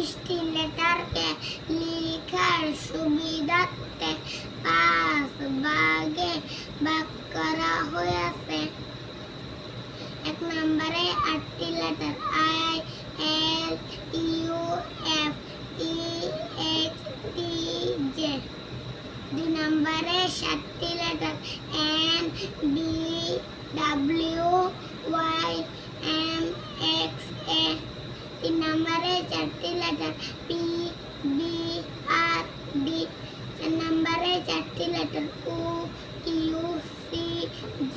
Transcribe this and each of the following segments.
26টি লেটারকে লেখার সুবিধার্থে 5 ভাগে ভাগ করা হয়েছে। 1 নম্বরে 8টি letter I, L, U, F, E, H, T, J। 2 নম্বরে 7টি letter N, B, W, Y, M, X, A। 3 নম্বরে 4টি letter P, B, R, D। 4 নম্বরে 4টি letter U, Q, C, G।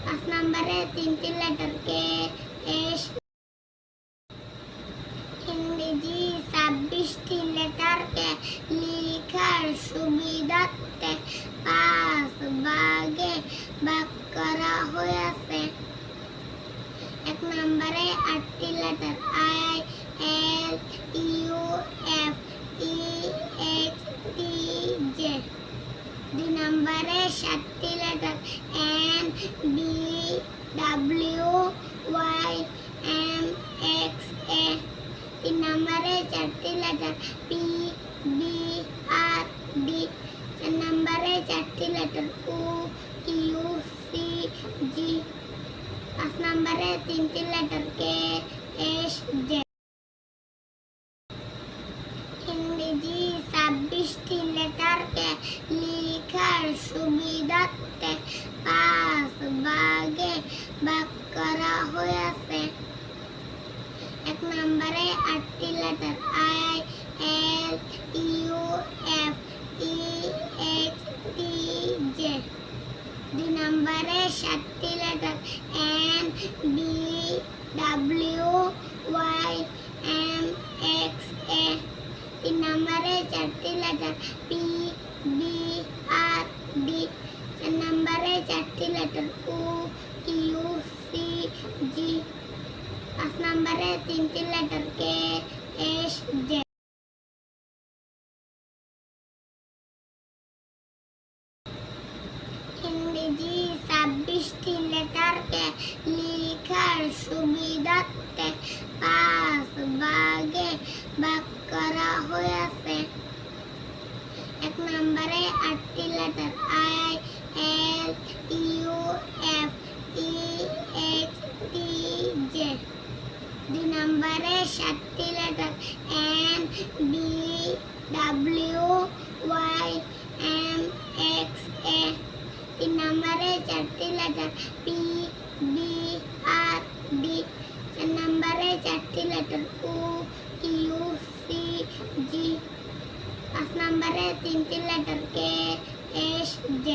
5 নম্বরে 3টি লেটার K, S। ইংরেজি 26টি লেটারকে লেখার সুবিধার্থে 5 ভাগে ভাগ করা হয়েছে। 1 নম্বরে 8টি letter I, L, U, F, E, H, T, J। 2 নম্বরে 7টি letter N, B, W, Y, M, X, A। 3 নম্বরে 4টি letter P, B, R, D। 4 নম্বরে 4টি letter U, Q, C, G। 5 নম্বরে 3টি লেটার K, S, J। ইংরেজি 26টি লেটারকে লেখার সুবিধার্থে 5 ভাগে ভাগ করা হয়েছে। 1 নম্বরে 8টি letter I, L, U, F, E, H, T, J। 2 নম্বরে 7টি letter N, B, W, Y, M, X, A। 3 নম্বরে 4টি letter P, B, R, D। 4 নম্বরে 4টি letter U, Q, C, G। 5 নম্বরে 3টি লেটার K, S, J। ইংরেজি 26টি লেটারকে লেখার সুবিধার্থে 5 ভাগে ভাগ করা হয়েছে। 1 নম্বরে 8টি letter I, L, U, F, E, H, T, J। 2 নম্বরে 7টি letter N, B, W, Y, M, X, A। 3 নম্বরে 4টি letter P, B, R, D। 4 নম্বরে 4টি letter U, Q, C, G। 5 নম্বরে 3টি লেটার K, S, Z।